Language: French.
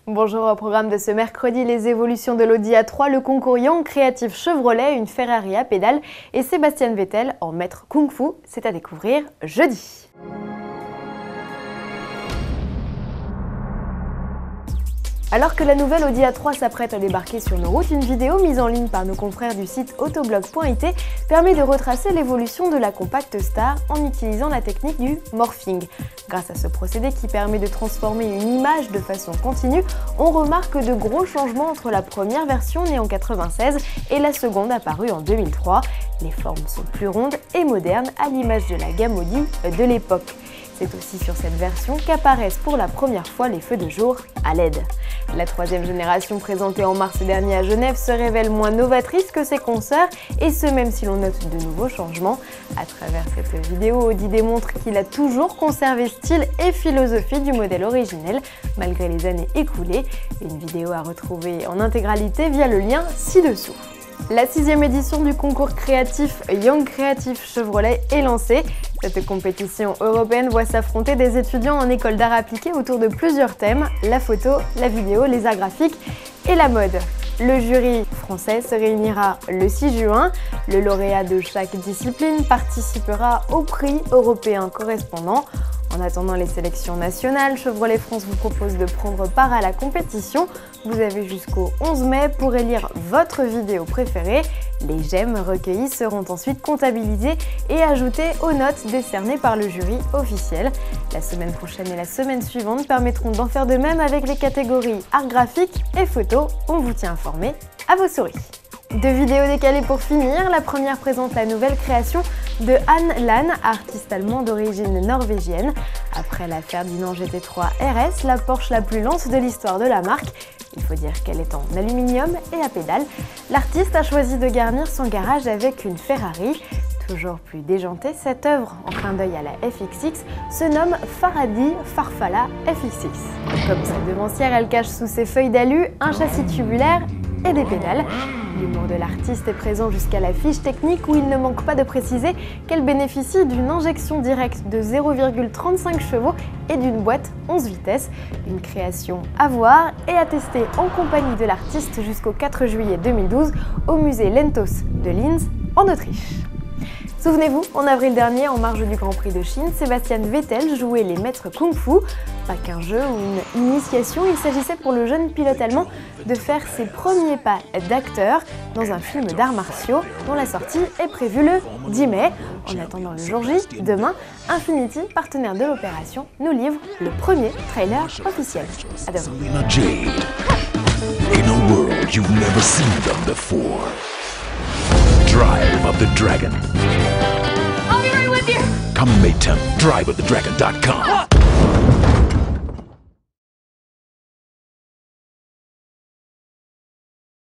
Bonjour, au programme de ce mercredi, les évolutions de l'Audi A3, le concours Young Creative Chevrolet, une Ferrari à pédales et Sébastien Vettel en maître Kung Fu. C'est à découvrir jeudi. Alors que la nouvelle Audi A3 s'apprête à débarquer sur nos routes, une vidéo mise en ligne par nos confrères du site autoblog.it permet de retracer l'évolution de la Compact Star en utilisant la technique du morphing. Grâce à ce procédé qui permet de transformer une image de façon continue, on remarque de gros changements entre la première version née en 96 et la seconde apparue en 2003. Les formes sont plus rondes et modernes à l'image de la gamme Audi de l'époque. C'est aussi sur cette version qu'apparaissent pour la première fois les feux de jour à LED. La troisième génération présentée en mars dernier à Genève se révèle moins novatrice que ses consoeurs, et ce même si l'on note de nouveaux changements. À travers cette vidéo, Audi démontre qu'il a toujours conservé style et philosophie du modèle originel, malgré les années écoulées. Une vidéo à retrouver en intégralité via le lien ci-dessous. La 6e édition du concours créatif Young Creative Chevrolet est lancée. Cette compétition européenne voit s'affronter des étudiants en école d'art appliqué autour de plusieurs thèmes, la photo, la vidéo, les arts graphiques et la mode. Le jury français se réunira le 6 juin. Le lauréat de chaque discipline participera au prix européen correspondant. En attendant les sélections nationales, Chevrolet France vous propose de prendre part à la compétition. Vous avez jusqu'au 11 mai pour élire votre vidéo préférée. Les j'aime recueillis seront ensuite comptabilisés et ajoutés aux notes décernées par le jury officiel. La semaine prochaine et la semaine suivante permettront d'en faire de même avec les catégories art graphique et photo. On vous tient informé à vos souris. Deux vidéos décalées pour finir. La première présente la nouvelle création de Anne Lan, artiste allemand d'origine norvégienne. Après la Ferdinand GT3 RS, la Porsche la plus lente de l'histoire de la marque, il faut dire qu'elle est en aluminium et à pédales, l'artiste a choisi de garnir son garage avec une Ferrari. Toujours plus déjantée, cette œuvre, en clin d'œil à la FXX, se nomme Faradi Farfalla FXX. Comme sa devancière, elle cache sous ses feuilles d'alu un châssis tubulaire et des pédales. L'humour de l'artiste est présent jusqu'à la fiche technique où il ne manque pas de préciser qu'elle bénéficie d'une injection directe de 0,35 chevaux et d'une boîte 11 vitesses. Une création à voir et à tester en compagnie de l'artiste jusqu'au 4 juillet 2012 au musée Lentos de Linz en Autriche. Souvenez-vous, en avril dernier, en marge du Grand Prix de Chine, Sébastien Vettel jouait les maîtres Kung Fu. Pas qu'un jeu ou une initiation, il s'agissait pour le jeune pilote allemand de faire ses premiers pas d'acteur dans un film d'arts martiaux dont la sortie est prévue le 10 mai. En attendant le jour J, demain, Infiniti, partenaire de l'opération, nous livre le premier trailer officiel. À demain. Drive of the Dragon. I'll be right with you. Come meet him. Driveofthedragon.com.